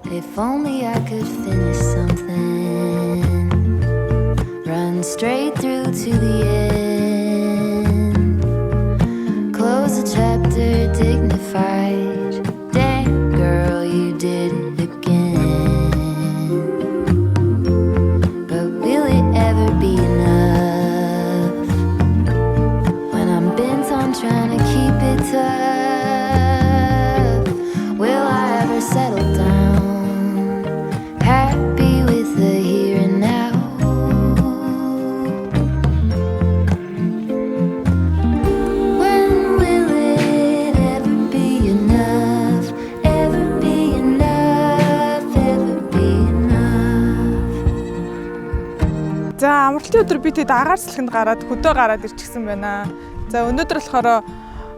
If only I could finish something, run straight through to the end, close a chapter dignified. Damn girl, you did it again. But will it ever be enough when I'm bent on trying to keep it tough? Will I ever settle down, happy with the here and now? When will it ever be enough, ever be enough, ever be enough? За амралтын өдөр бид хэд агаар салхинд гараад хөдөө гараад ирчихсэн байна. За өнөөдөр болохоор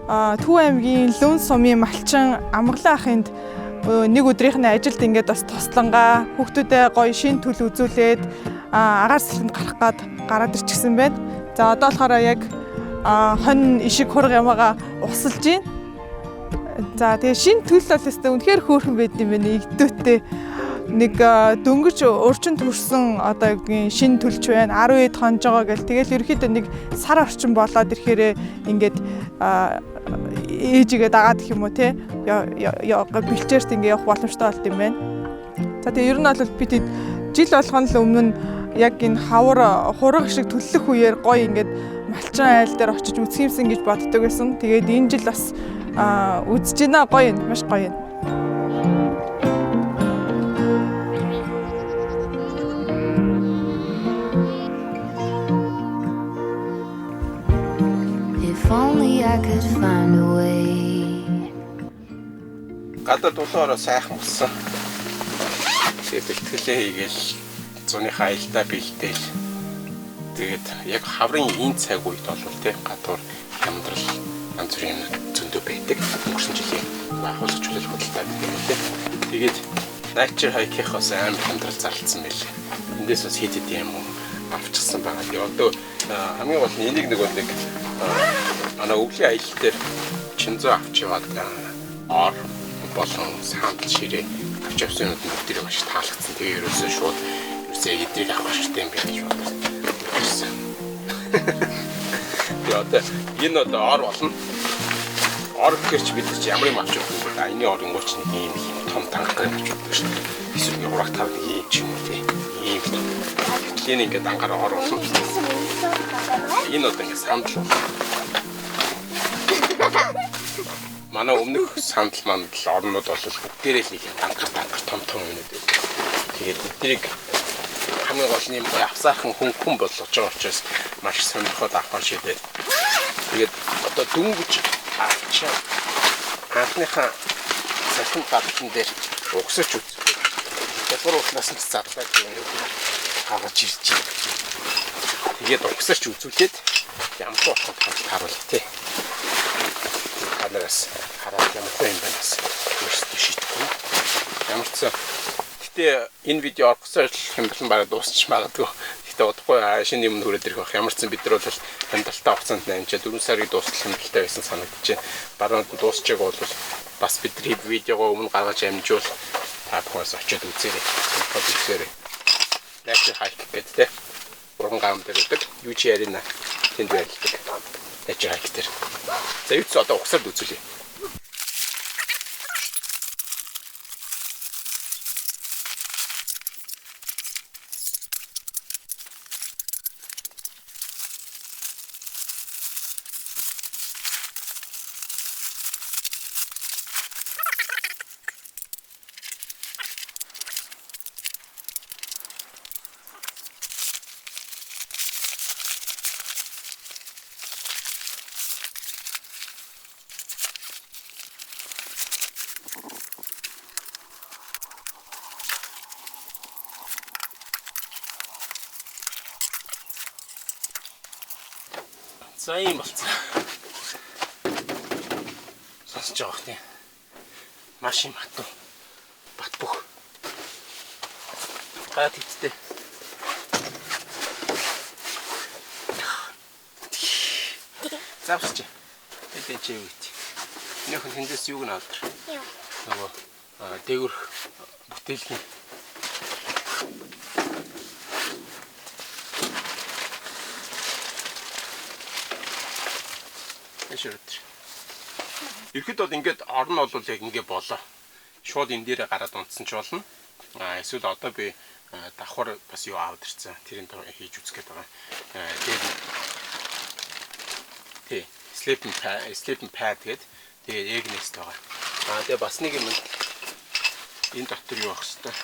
Төв аймгийн Лүн сумын малчин амгалан ахынд нэг өдрийнх нь ажилд ингээд бас тослонгаа хүүхдүүдэд гоё шин төлөв үзүүлээд агаар салхинд гарах гад гараад ирчихсэн байна. За одоо болохоор яг хонь ишиг хург ямаага усалж байна. За тэгээ шин төлөл бол өстэй үнэхээр хөөрхөн байд юм байна. Игдүүтээ нэг дөнгөж урчин төрсөн одоо югдгийн шин төлж байна. 10 хэд хонж байгаа гэл тэгэл ерөөхдөө нэг сар орчим болоод ирэхээр ингээд ээжигээ дагаад гэх юм уу те бэлчээрт ингээ явах боломжтой болт юм байна. За тэгээ ер нь бол бид жил болгоно л өмнө нь яг энэ хавар хураг шиг төлөх үеэр гоё ингээд малчин айл дээр очиж үзэх юмсан гэж боддог байсан. Тэгээд энэ жил бас үзэж байна гоё юм маш гоё юм. If only I could find a way. Гадаад дулаараа сайхан болсон. Тэгээд бэлтгэлээ хийгээл зуныхаа аялдаа бэлдээл. Тэгээд яг хаврын энэ цаг үед бол тийм гадуур хямдрал янз бүрийн зөндөө байдаг. Өнгөрсөн жилийн байгууллагч хүлээл худалдаа гэдэг юм тийм. Тэгээд nature hike-ийнхоос амар хямдрал зарлцсан байлээ. Эндээс бас хэд хэд юм авчихсан байгаа. Тэгээд одоо хамгийн гол нь энийг нэг манай өвлийн аялал дээр чинзөө авч яваад ор болон санд ширээ авч явсан юм бүгдийг маш таалагдсан. Тэгээ ерөөсөө шууд эдрийг авах хэрэгтэй юм байна гэж бодсон. Тэгээ одоо энэ одоо ор болно. Ор гэхэрч бид чи ямар юм авч явах юм бэ? Энийн ор ингууч нэг ийм том танкер авч явдаг шүү дээ. Эсвэл ураг тав нэг юм ч юм уу тийм. Ийм энэ ингээд анхаараа ор болно. Энэ одоо ингээд сандал болно. Манай өмнөх сандал мандал орнууд бол бүгдээрээ л нэг танкер том юмнууд байна. Тэгээд эднийг хамгийн гол нь юм авсаархан хүн болгож байгаа учраас маш сонирхоод авах шийдээ. Тэгээд одоо дүнгэж авчаа анхныхаа салхин гадсан дээр угсарч үз. Ягвар уснаас нь зарлаад хаагаж ирж байна. Тэгээд угсарч үзүүлээд ямар болох вэ харуулъя тий. Ханараас хараад ямар юм бэ бас өөрсдөө шийдэхгүй. Ямар ч гэтээ энэ видео орхосоор хэмбэлэн бараг дуусчих магадгүй. Гэтээ удахгүй шинэ юм хүрээд ирэх байх. Ямар ч бид нар бол хямдалтай хугацаанд 4 сарыг дуустал хямдалтай байсан санагдчихэ. Баруун дуусчихаг бол бас бидний видеого өмнө гаргаж амжуул та бүхнээс очиод үзээрэй. Сонирхоод үзээрэй. Nature hike гэдэг те. Уран гам дээр үүдэг. Юу ч ярина. Тэнд байрладаг. Nature hike дээр. За юу ч одоо угсард үзүүлье. За юм болцсон. Сонсож байгаа хэ. Маш юм хатуу. Бат бүх. Гад хиттэй. Завсч. Тэдэн чи юу гэж. Нөхөн тэндээс юуг нь авдар. Нөгөө дээгүр бүтээлгийн эшэрт. Ихэд бол ингээд орн бол яг ингэ болоо. Шууд энэ дээрээ гараад унтсан ч болно. Эсвэл одоо би давхар бас юу аваад ирсэн. Тэрийг хийж үзэх гээд байгаа. Тэгээд sleeping pad гэдэг. Тэгээд egg nest байгаа. Тэгээд бас нэг юм энэ дотор юу ах хэвээр.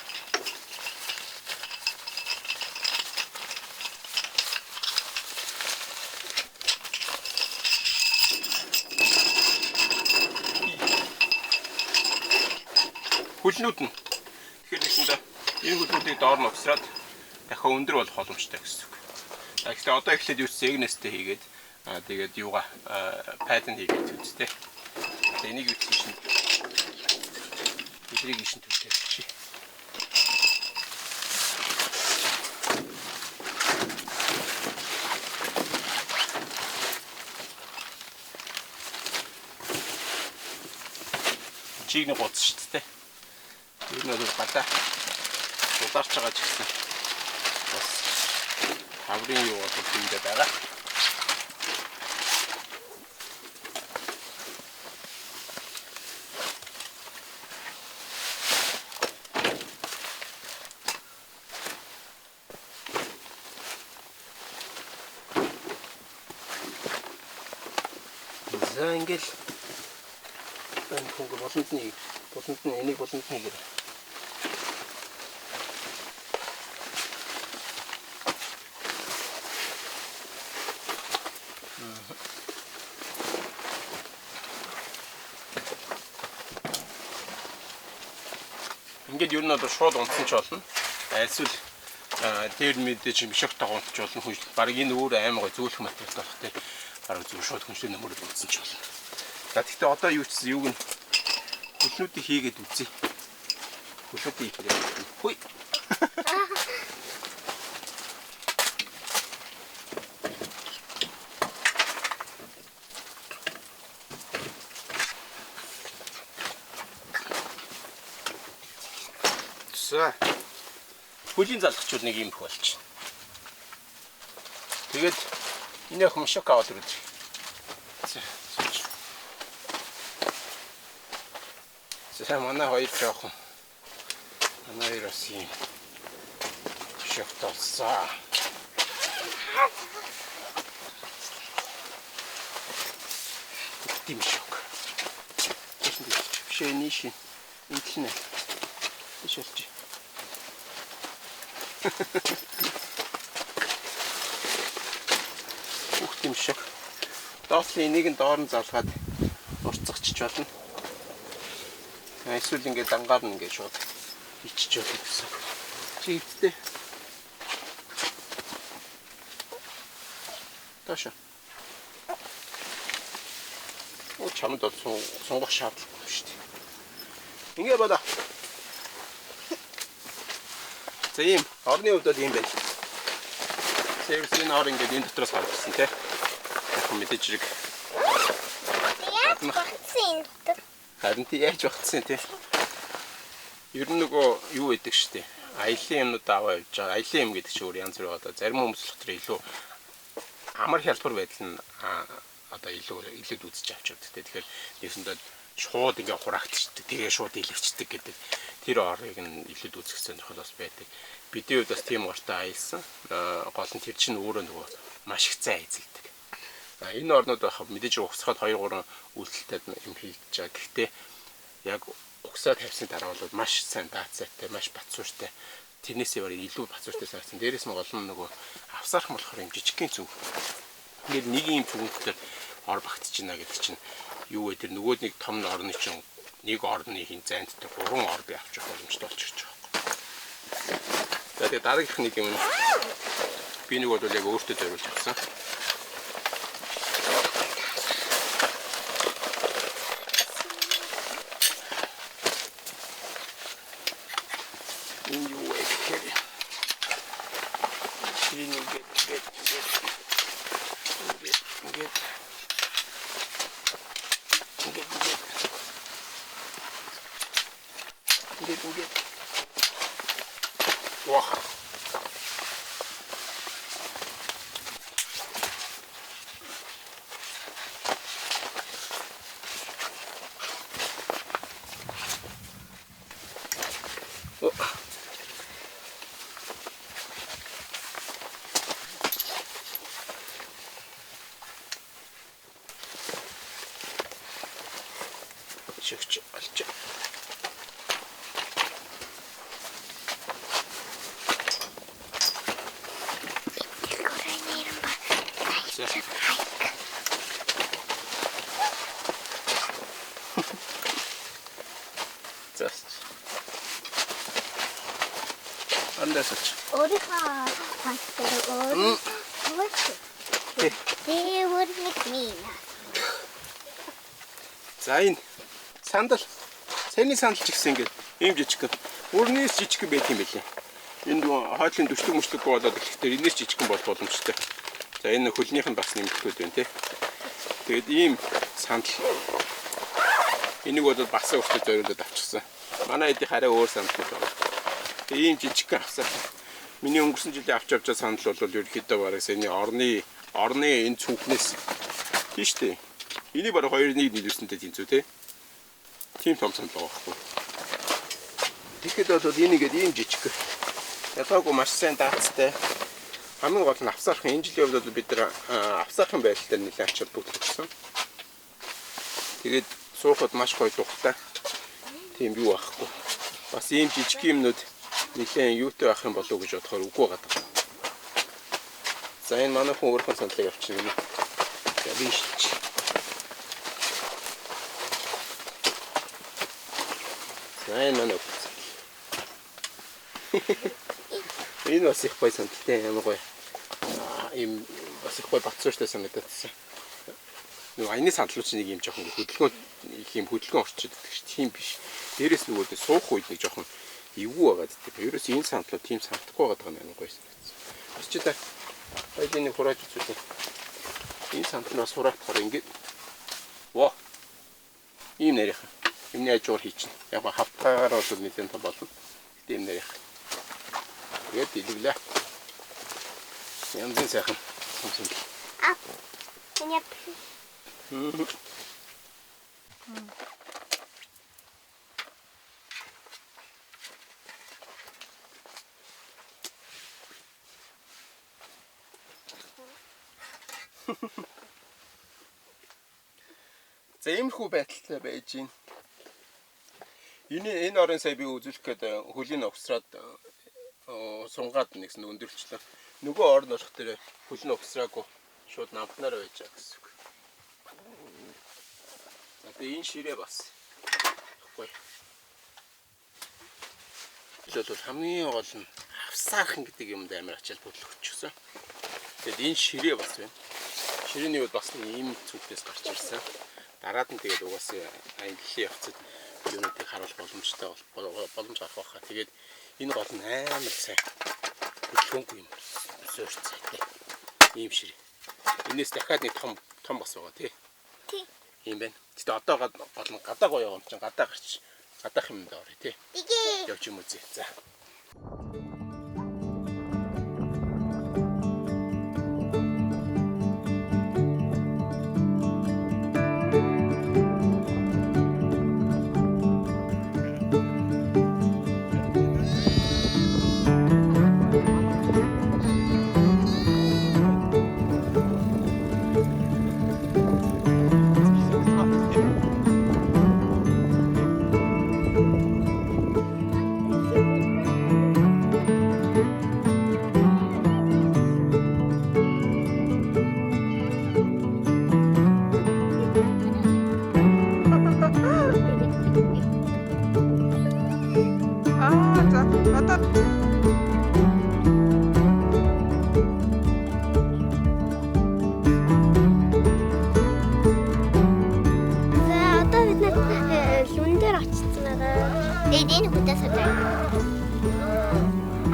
Хүлнүүд нь. Тэгэхээр нэсэндээ энэ хүлнүүдийг доор нь угсраад дахиад өндөр болох боломжтой гэсэн үг. Гэхдээ одоо эхлээд юу ч egg nest-тэй хийгээд тэгээд юугаа pattern хийгээд үзтээ. Тэгээд энийг юу чинь эдрийг ишин төлөв чи. Чиг нэг гоц шүү дээ. Юу нэг гадаа удаарч байгаа ч гэсэн бас хаврын юу болов энэ байгаа. За ингээл энэ хөнгө болонд нь энийг болонд нь гэр. Ингээд юу нэг шууд унтсан ч болно. Эсвэл дээр мэдээж мишогтой унтч болно. Хүн баг энэ өөр аймаг зөөлөх материал болох те. Бараг зөв шууд хүншлээ нөмөрөд унтсан ч болно. За тэгтээ одоо юу ч юуг нь хүлнүүдийг хийгээд үзье. Хүлнүүдийг хийгээд. Хүй. За. Хүлийн залгачуул нэг юм болчих. Тэгээд энэ хумшиг аваад ирэх. За манай хоёр жоохон. Манай хоёр бас юм. Шофтолсаа. Тим шок. Биш нишин. Интнэ. Ишэлч. Тим шок. Доотлын энийг нь доор нь залгаад урцгачч болно. Эсвэл ингээд дангаар нь ингээд шууд ичиж явах гэсэн. Чи ивдтэй. Таша. Оо чамд бол сунгах шаардлагагүй юм шүү дээ. Ингээ бада. За ийм орны хувьд бол ийм байна. Сервисийн ор ингээд энэ дотроос гарсан тий. Яг мэдээж хэрэг. Харин тий яаж багтсан тий. Ер нь нөгөө юу гэдэг штэ. Аялын юмнууд аваа явж байгаа. Аялын юм гэдэг чинь өөр янз бүр одоо зарим хүмүүс л дотор илүү амар хялбар байдал нь одоо илүү үзэж авч явдаг тий. Тэгэхээр нэгсэндээ шууд ингээ хураагчдаг. Тэгээ шууд илэрчдэг гэдэг. Тэр орыг нь илүү үзэх сонирхол бас байдаг. Бидний хувьд бас тийм гортой аялсан. Гол нь тэр чинь өөрөө нөгөө маш их цай эзэлдэг. Энэ орнууд байхад мэдээж угсахад 2-3 үйлдэлтэй юм хийж байгаа. Гэхдээ яг угсаад тавьсны дараа бол маш сайн даацаатай, маш бацууртай. Тэрнээсээ барыг илүү бацууртай сайсан. Дээрээс нь гол нь нөгөө авсаархан болохоор юм жижигхэн зүг. Ингээд нэг юм зүгтээр ор багтж байна гэдэг чинь юу вэ? Тэр нөгөө нэг том орны чинь нэг орны хин зайнттай 3 ор би авч явах боломжтой болж ирж байгаа. За тэгээ дараагийнх нэг юм би нэг бол яг өөртөө зориулж авсан. Ингээд. Вах. Шигч алч. Just. Андасч. Өөрийнхөө хатдаг They would make me. За энэ сандал. Сэний сандал ч гэсэн ингээд ийм жижиг. Өрнөөс жижиг байт юм билээ. Энд хойдлын дөчлөг мөчлөг болоод ирэхдээ энэс жижиг бол боломжтой. За энэ хөлнийх нь бас нэмэгдэхүүд байна тий. Тэгээд ийм сандал. Энийг бол бас өөртөө зориулаад авчихсан. Манай эдийн хараа өөр сандал байна. Ийм жижиг авсаа. Миний өнгөрсөн жилийн авч явж байгаа сандал бол ерөнхийдөө бараг сэний орны энэ цүнхнээс тийш үү. Энийг бараг 2-1 нийлүүлсэнтэй тийм зү тий. Тийм том сандал байгаа байхгүй. Тэгэхэд бол энийг ийм жижиг. Ятаагүй маш сайн даацтай. Хамгийн гол нь авсаархан энэ жилийн хувьд бид нар авсаархан байдлаар нэлээд ачаал бүтлэгсэн. Тэгээд суухад маш гоё духтай. Тийм юу байхгүй. Бас ийм жижиг юмнууд нэлээд юутай байх юм болов уу гэж бодохоор үгүй байгаа. За энэ манай хүн өөрхөн сандлыг авчихна. За биш. За энэ манай. Энэ бас их гоё сандалтай ямар гоё. Ийм бас их гоё бацууштай санагдчихсан. Нөгөө аяны сандлууч нэг юм жоохон хөдөлгөөн их юм хөдөлгөөн орчид гэдэг чинь тийм биш. Дээрээс нөгөө суух үед нэг жоохон эвгүй байгаад тийм. Ерөөс энэ сандлууд тийм сандахгүй байгаа юм гоё санагдсан. Бас ч та хоёрын нэг хурааж үзүүлээ. Энэ санднаас хураахаар ингээд воо. Ийм нэрийнх. Юмны ажуур хийчихнэ. Яг хавтгаагаар бол нэлээд том болно. Тийм нэрийнх. Тэгээд илгэлээ. Янзын сайхан. Меня. За иймэрхүү байдалтай байж гин. Энэ орон сая би үзүүлэх гээд хөлийн огсраад сунгаад нэгсэн өндөрлчлээ. Нөгөө орн орох дээр хөл нь огсраагүй шууд намтнаар байж байгаа гэсэн үг. За тэгээ энэ ширээ бас. Тэгэхгүй. Тэгэл бол хамгийн гол нь авсаархан гэдэг юмд амар ачаал бүтлэг өчсөн. Тэгэд энэ ширээ бас байна. Ширээний үед бас ийм цүнхнээс гарч ирсэн. Дараад нь тэгээд угаасаа ангиллын явцад юунуудыг харуулах боломжтой боломж гарах байхаа. Тэгээд энэ гол нь амар сайн хөдөлгөөнгүй юм. Сөрч сайтай. Ийм ширээ. Энээс дахиад нэг том бас байгаа тий. Тий. Ийм байна. Гэтэ одоо гол нь гадаа гоё юм чинь гадаа гарч гадаах юм даа тий. Игээ. Явж юм үзье. За.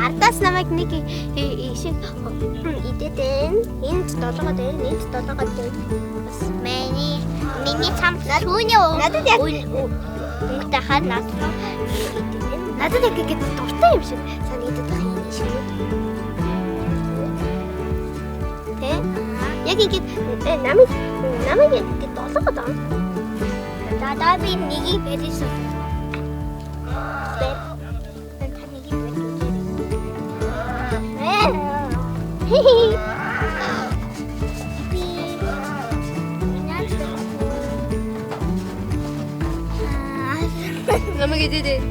Ардаас намайг нэг шиг идэтэн энд долоогод бас миний цамц түүний надад яг Тэгтээ хаа наасруу надад яг ингэ дуртай юм шиг санагдаад байгаа юм шиг. Тэ? Яг ингэ намайг ингэ долгоод байгаа. Даа би нэгийг бэрээс. Намайг идээд.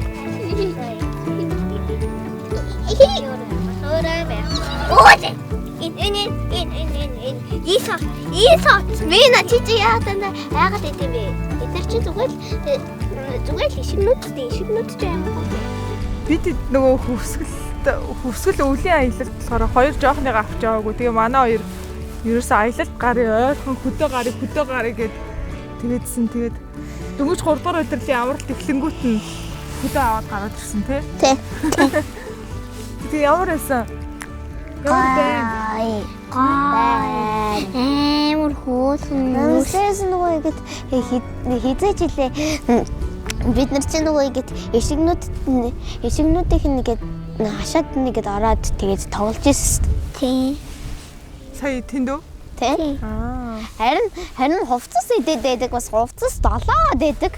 Ооч. Энэ. Ийсот. Мина чичи яатана айгаад идэв бэ. Бид нар чи зүгээр л ишигнүүд ч юм уу. Бид нөгөө хөвсгөл өвлийн аялалд болохоор хоёр жоохныг авч яваагүй. Тэгээ манай хоёр ерөөсөө аялалд гарын ойрхон хөдөө гарыг гээд тэгээдсэн. Тэгээд дөнгөж 3 дугаар өдрлийн амралт эхлэнгүүт нь хөдөө аваад гараад ирсэн тий. Тэгээ ямар байсан? Амар хөөсөн. Нүсээс нөгөө ингэж хизээч илээ. Бид нар чинь нөгөө ингэж ишигнүүдийнх нь ингэж хашаад нэгэд ороод тэгээд тоглож ирсэн. Тий. Сая тэндөө? Тий. Харин хувцас идээд байдаг бас хувцас долоод байдаг.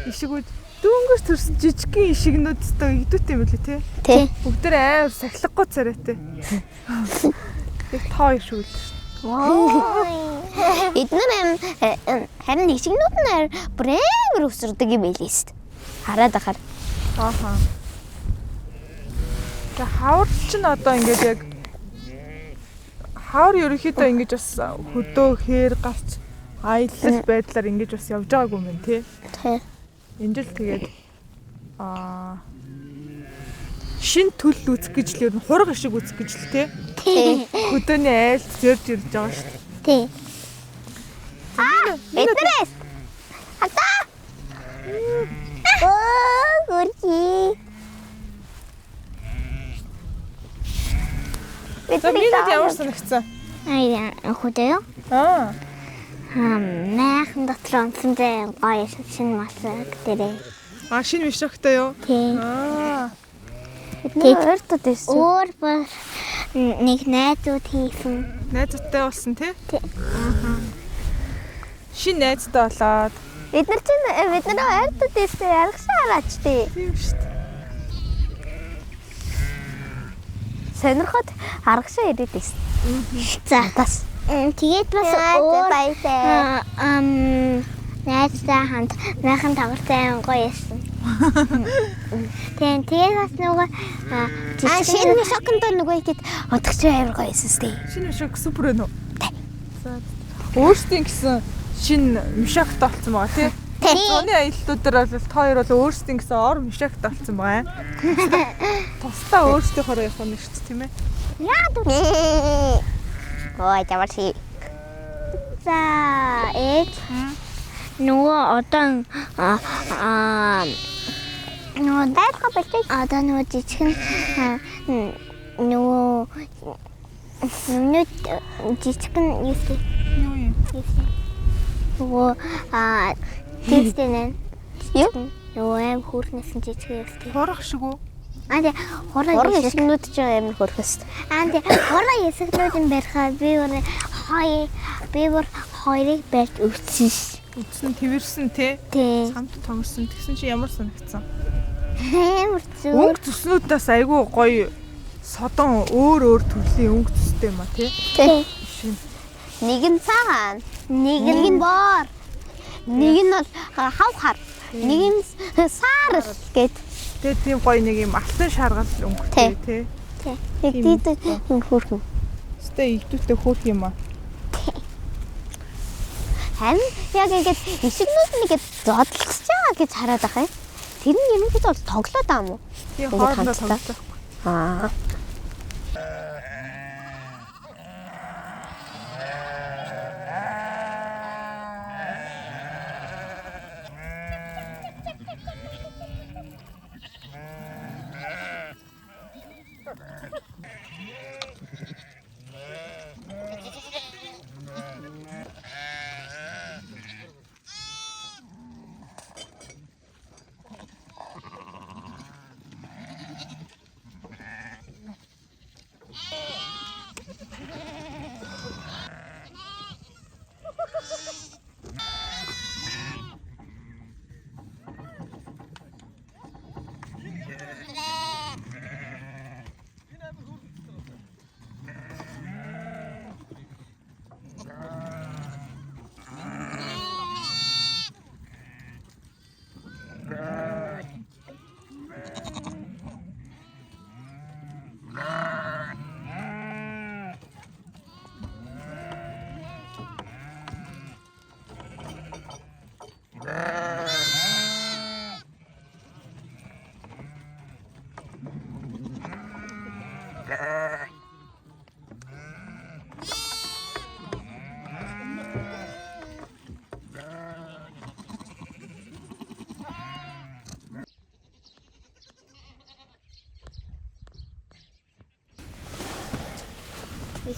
Ишигүүд дөнгөж төрсөн жижигхэн ишигнүүдтэй игдүүтэй юм лээ тий. Тий. Бүгдээр амар сахилахгүй царайтай. Их тоо ишгүүл шүү. Эдгээр харин ишигнүүд нь бүр амар өсөрдөг юм байлээ шүү. Хараад ахаар. Ааха. Тэ хавар чинь одоо ингээд яг хавар ерөнхийдөө ингэж бас хөдөө хээр гарч аялал байдлаар ингэж бас явж байгаагүй юм байна тий. Тий. Энд л тэгээд шин төлөл үүсэх гэж л ер нь хурга шиг үүсэх гэж л тий. Хөдөөний айл зөрж ирж байгаа шүү дээ. Тий. Эднээс. Хата. Гурги. Бид ямар санагцсан? Хөдөө. Найхан дотор онцонтэй гоё шинэ масаг дээрээ. Шинэ мишрахтай юу? Тий. Бид ойртод байсан. Өөр бас нэг найзууд хийсэн. Найзуудтай болсон тий? Тий. Шинэ найзтай болоод Бид нар ойртод байсан яргасан хараач тий. тийм шүү дээ. Сонирхоод аргашаа ирээд байсан. За бас. Тэгээд бас өөр найзтай хамт найхан тоглолтын гоё байсан. Тэгээд бас нөгөө шинэ мишоконд нөгөө ихэд одогч амар гоё байсан тий. Шинэ мишок супер нөө. За. Өөрсдийн гэсэн шинэ мишоктой болсон байгаа тий. Зуны аяллуудаар бол хоёр бол өөрсдийн гэсэн ор мишоктой болсон байгаа. Тусдаа өөрсдийнхоороо явах нь шүү дээ тийм ээ. Яа дүү. Ой таварси. За нөгөө одоо нөгөө дайрга бэлтээ. Одоо нөгөө жижигхэн нөгөө жижигхэн юу юм? Нөгөө тэстэнэ. Юу? Нөгөө аим хүүрнэсэн жижигхэн юм. Хурах шиг үү? Хураа хэсэгнүүд ч амар хөрхөс. Хураа хэсэгнүүдийн барихаа би бүр хоёрыг барьж өгсөн. Үтсэн твэрсэн тий. Самт томорсон. Тэгсэн чи ямар санагцсан? Амар зүг. Өнгө зүснүүдээс айгүй гоё содон өөр төрлийн өнгө зүстэй юм а тий. Нэг нь цагаан, нэг нь боор. Нэг нь бол хавхар. Нэг нь саарл гэд. Тэгээд тийм гоё нэг юм алтан шаргал өнгөтэй тий. Яг дийдэг юм хөөрхөн. Өстэй игдүүтэй хөөрх юм а. Харин яг ингэж ишигнүүд нэгэд зодлогсож байгаа гэж хараад байгаа юм. Тэр нь ерөнхийдөө бол тоглоод байгаа юм уу? Тийм хоорондоо тоглож байгаа.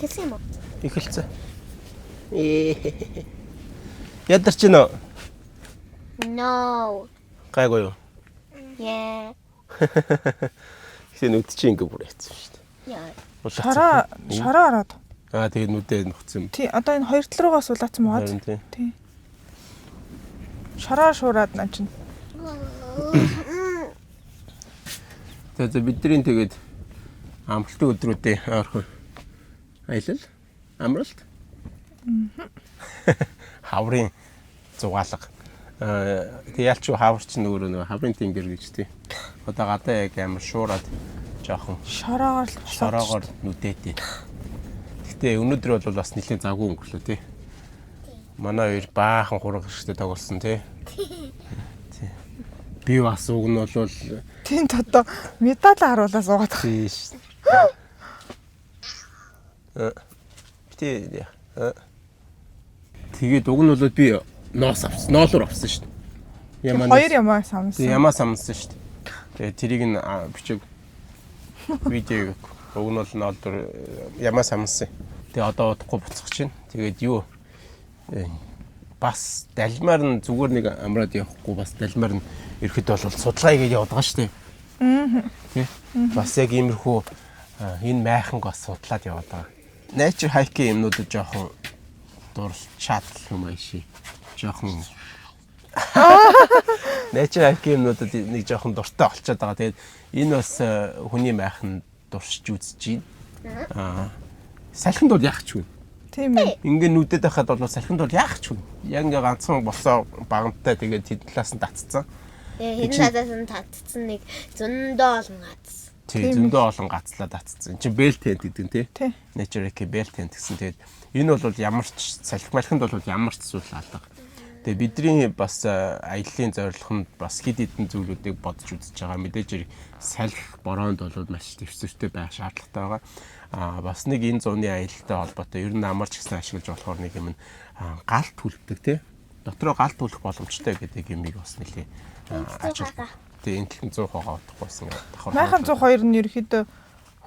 Ихсэн юм уу? Эхэлцээ. Ядарч гинэ. No. Гайгүй юу? Yeah. Ихсэн нүд чи ингэ бүр яцсан шүү дээ. Яа. Шороо ороод. Тэгээд нүдээ нухсан юм. Тий, одоо энэ хоёр тал руугаас улаацсан мод. Харин тий. Тий. Шороо шуураад наа чинь. Тэгээд бидний тэгээд амралтын өдрүүдээ ойрхон аялал амралт. Хаврын зугаалга. Тэг ялч хаварч нөгөө хаврын тэнгэр гэж тий. Одоо гадаа яг амар шуураад жоохон шороогоор нүдээтэй. Гэтэ өнөөдөр бол бас нэлийн завгүй өнгөрлөө тий. Манай хоёр баахан хураг гэрчтэй тоглосон тий. Тий. Би бас уг нь бол Тинт одоо медаль харуулаад суугаад байгаа. тий шүү. Битээ. Тэгээд уг нь бол би ноолоор авсан шүү дээ. Хоёр ямаа самсан. Ямаа самсан шүү дээ. Тэгээд тэрийг нь бичиг видео уг нь бол ноолоор ямаа самсан. Тэгээд одоо удахгүй буцах чинь. Тэгээд юу бас далмаар нь зүгээр нэг амраад явахгүй бас далмаар нь ирэхэд бол судалгаа хийгээд явдаг шүү дээ. Тий. Бас яг иймэрхүү энэ майханг бас судлаад яваад байгаа. Nature hiking юмнуудад жоохон дурчаад юм ааши. Жоохон Nature hiking юмнуудад нэг жоохон дуртай болчиход байгаа. Тэгээд энэ бас хүний майхан дуршиж үзэж байна. Салхинд бол яах ч вэ? Тийм ээ. Ингээ нүдэд байхад бол салхинд бол яах ч вэ? Яг ингээ ганцхан босоо багантай тэгээд тэд талаас нь татцсан. Хэдэн надаас нь татцсан нэг зөндөө олон гацсан. Тий, зөндөө олон гацлаа татцсан. Чи бэл тент гэдэг нь тий. Nature hiking бэл тент гэсэн. Тэгээд энэ бол ямар ч салхи малхинд бол ямар ч зүйл алга. Тэгээ бидний бас аяллаа зорилгонд бас хэд хэдэн зүйлүүдийг бодож үзэж байгаа. Мэдээж салхи бороонд бол маш дэвсэртэй байх шаардлагатай байгаа. Бас нэг энэ зууны аялалтай холбоотой ер нь амарч гэсэн ашиглаж болохоор нэг юм галт хүлдэг тий. Дотроо галт хүлэх боломжтой гэдэг юмыг бас нэлээ ажиглав. Тэгээ энэ талын 100% утгахгүйсэн давхар. Майхан 102 нь ерөөхдөө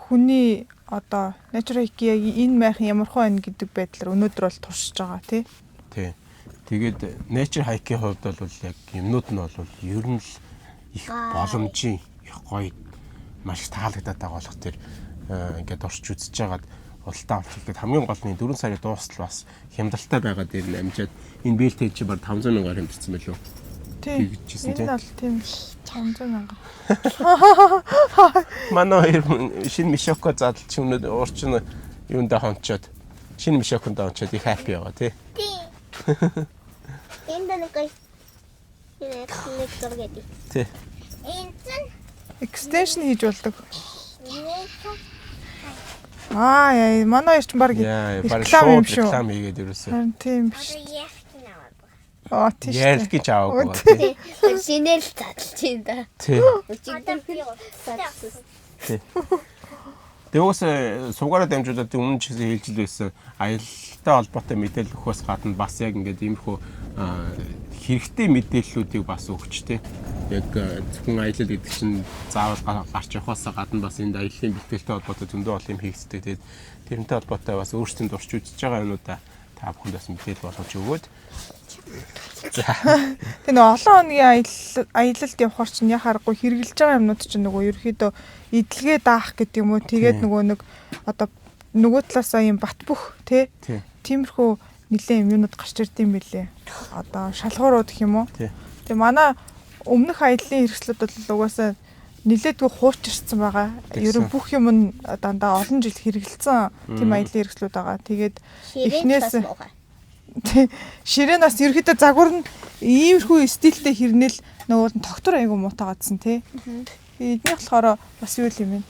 хүний одоо Nature hiking яг энэ майхан ямархуу байна гэдэг байдлаар өнөөдөр бол туршиж байгаа тий. Тий. Тэгээд Nature hiking-ийн хувьд бол яг юмнууд нь бол ер нь л их боломжийн их гоё маш таалагдаад байгаа болох тэр ингээд орч үзэж байгаад худалдаа авах гэдэг хамгийн гол нь 4 сарын дуустал бас хямдалтай байгаа дээр нь амжаад энэ бэлтэж чи баг 500 мянгаар хэмжсэн байлоо. Тэгжсэн тийм. Энэ бол тийм 500 мянга. Манай шинэ мишоко задлч өнөө уурчин юундаа хончоод шинэ мишоконд хончоод их хаппи байгаа тий. Энд нэг зургийг. Тий. Энд Extension хийж болдог. Яа, манай ирчин баг реклам хийгээд ерөөсөө. Харин тийм биш. Тийм. Ярилгын чаваагүй. Шинээр л тадлж юм да. Тий. Тэгээс сугаараа дамжуулаад өмнө ч хэлж л байсан аялалтай холбоотой мэдээлэл өгөхөөс гадна бас яг ингээд иймэрхүү хэрэгтэй мэдээллүүдийг бас өгч тий. Яг зөвхөн аялал гэдэг чинь заавал гарч явахаас гадна бас энэ аяллаа бэлтгэлтэй холбоотой зөндөө олон юм хийгддэг. Тэгээд тэрнтэй холбоотой бас өөрсдөнд орч үзэж байгаа юмудаа та бүхэнд бас мэдээлэл болгож өгөөд. Тэгээ нэг олон хоногийн аялалд явхаар чинь яхаарахгүй хэрэгжилж байгаа юмнууд чинь нөгөө ерөөхдөө идэлгээ даах гэдэг юм уу. Тэгээд нөгөө нэг одоо нөгөө талаасаа юм бат бөх тий. Тиймэрхүү нэлээд юмнууд гарч ирдэм билээ. Одоо шалгуурууд гэх юм уу. Тэгээ манай өмнөх аяллаа хэрэгслүүд бол угаасаа нэлээдгүй хуучирсан байгаа. Ерөн бүх юм нь дандаа олон жил хэрэгэлсэн тийм аяллаа хэрэгслүүд байгаа. Тэгээд эхнээс ширээнаас ерөөхдөө загвар нь иймэрхүү стилтэй хэрнээл нөгөө тогтвор айгу муутай гадсан тий. Эднийх болохоор бас юу юм бэ?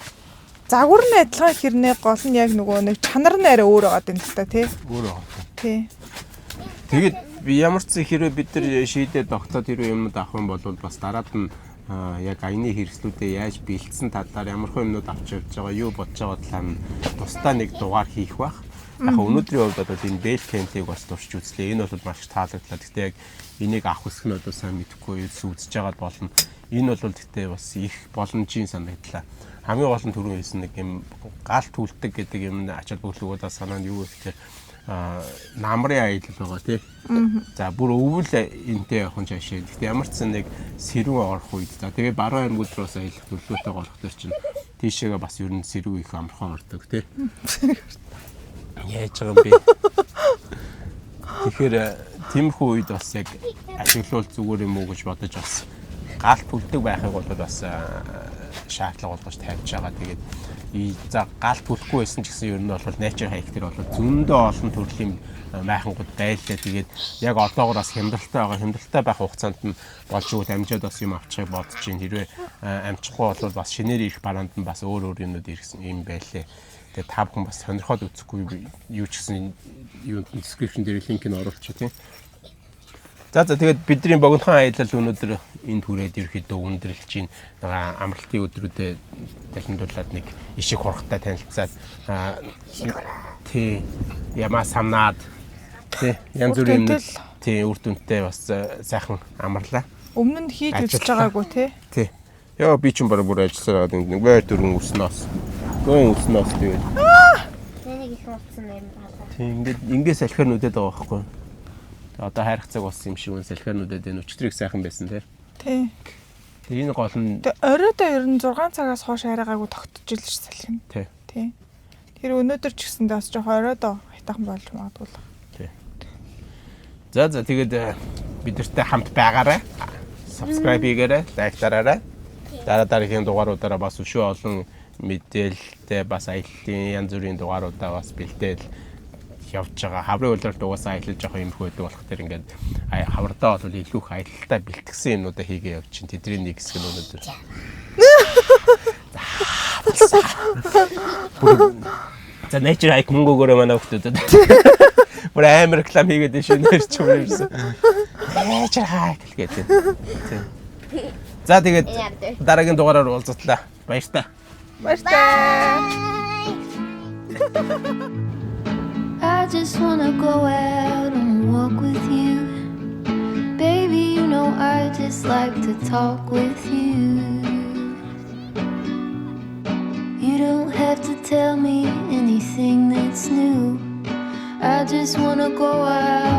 Загвар нь адилхан хэрнээ гол нь яг нөгөө нэг чанар нь арай өөр байгаа юм л та тий. Өөр байгаа. Тий. Тэгээд ямар ч хэрэг бид нар шийдээд тогтоод хэрэг юмд авах юм бол бас дараад нь яг аяны хэрэгслүүдэд яаж бэлдсэн талаар ямар хөө юмнууд авч явж байгаа, юу бодож байгаа талаар нь тусдаа нэг дугаар хийх байх. Яг өнөөдрийн хувьд одоо энэ Bell Camp-ийг бас туршиж үзлээ. Энэ бол маш таалагдлаа. Гэхдээ яг энийг авах хүсэх нь одоо сайн мэдэхгүй үзэж байгаа болно. Энэ бол гэхдээ бас их боломжийн санагдлаа. Хамгийн гол нь түрүүн хэлсэн нэг юм галт түлдэг гэдэг юм ачаал бүхлэгүүдээ санаанд юу гэхээр намрын аялал байгаа тий. За бүр өвөл энтэй явах нь жашээ. Гэхдээ ямар ч нэг сэрүүн орох үед за тэгээ баруун аймаг рууус аялах төлөвлөлтөй болох төр чинь тийшээгээ бас ер нь сэрүү их амархан ордог тий. Яаж байгаа юм бэ? Тэгэхээр тиймэрхүү үед бас яг ашиглуул зүгээр юм уу гэж бодож бас галт түлдэг байхыг бол бас шаардлага болгож тавьж байгаа. Тэгээд за галт түлэхгүй байсан ч гэсэн ер нь бол nature hike дээр бол зөндөө олон төрлийн майхангууд байлаа. Тэгээд яг одоогоор бас хямдалтай байгаа. Хямдалтай байх хугацаанд нь болж өгөх амжаад бас юм авчихыг бодож байна. Хэрвээ амжихгүй бол бас шинээр ирэх бараанд нь бас өөр юмнууд ирсэн юм байлээ. Тэгээд та бүхэн бас сонирхоод үзэхгүй юу ч гэсэн юу description дээр линк нь оруулчих тийм. За тэгээд бидний богинохон аялал өнөөдөр энд хүрээд ерөөхдөө өндөрлж чинь амралтын өдрүүдэд талхимдуулаад нэг ишиг хурхтай танилцаад тий ямаа самнаад тий янз бүрийн тий үр дүнтэй бас сайхан амарлаа. Өмнө нь хийж үзэж байгаагүй тий. Тий. Яа би ч бүр ажилласараад нэг бай дөрвөн өснөөс. Гөн өснөөс тэгээд. Тэнийг их утсан юм байна. Тий ингээд салхиар нүдэд байгаа байхгүй. Одоо хайрах цаг болсон юм шиг үн салхиарнуудад энэ өчтрийг сайхан байсан тий. Тий. Тэгээ энэ гол нь оройдоо ер нь 6 цагаас хойш арайгаагүй тогтож илж салхин. Тий. Тий. Тэр өнөөдөр ч гэсэндээ бас жоох оройдоо хайтахан болж магадгүй. Тий. За тэгээд бидэртэй хамт байгаарай. Subscribe хийгээрэй, лайк дараарай. Дараагийн дугааруудаараа бас өшөө олон мэдээлэлтэй бас аяллаа янз бүрийн дугааруудаа бас бэлдээл явж байгаа. Хаврын үйлдвэрт угаасаа аялаж байгаа юм хөөдөг болох тэр ингээд хаврдаа бол илүү их аялалтай бэлтгэсэн юмнуудаа хийгээ явж чинь тэдний нэг хэсэг нь өнөөдөр. За nature hike мөнгөөрөө манай хүмүүсд бүр амар реклам хийгээд шөнөөр ч юм ерсэн. Nature hike гэдэг. За тэгээд дараагийн дугаараар уулзтлаа. Баярлалаа. I just wanna go out and walk with you. Baby, you know I just like to talk with you. You don't have to tell me anything that's new. I just wanna go out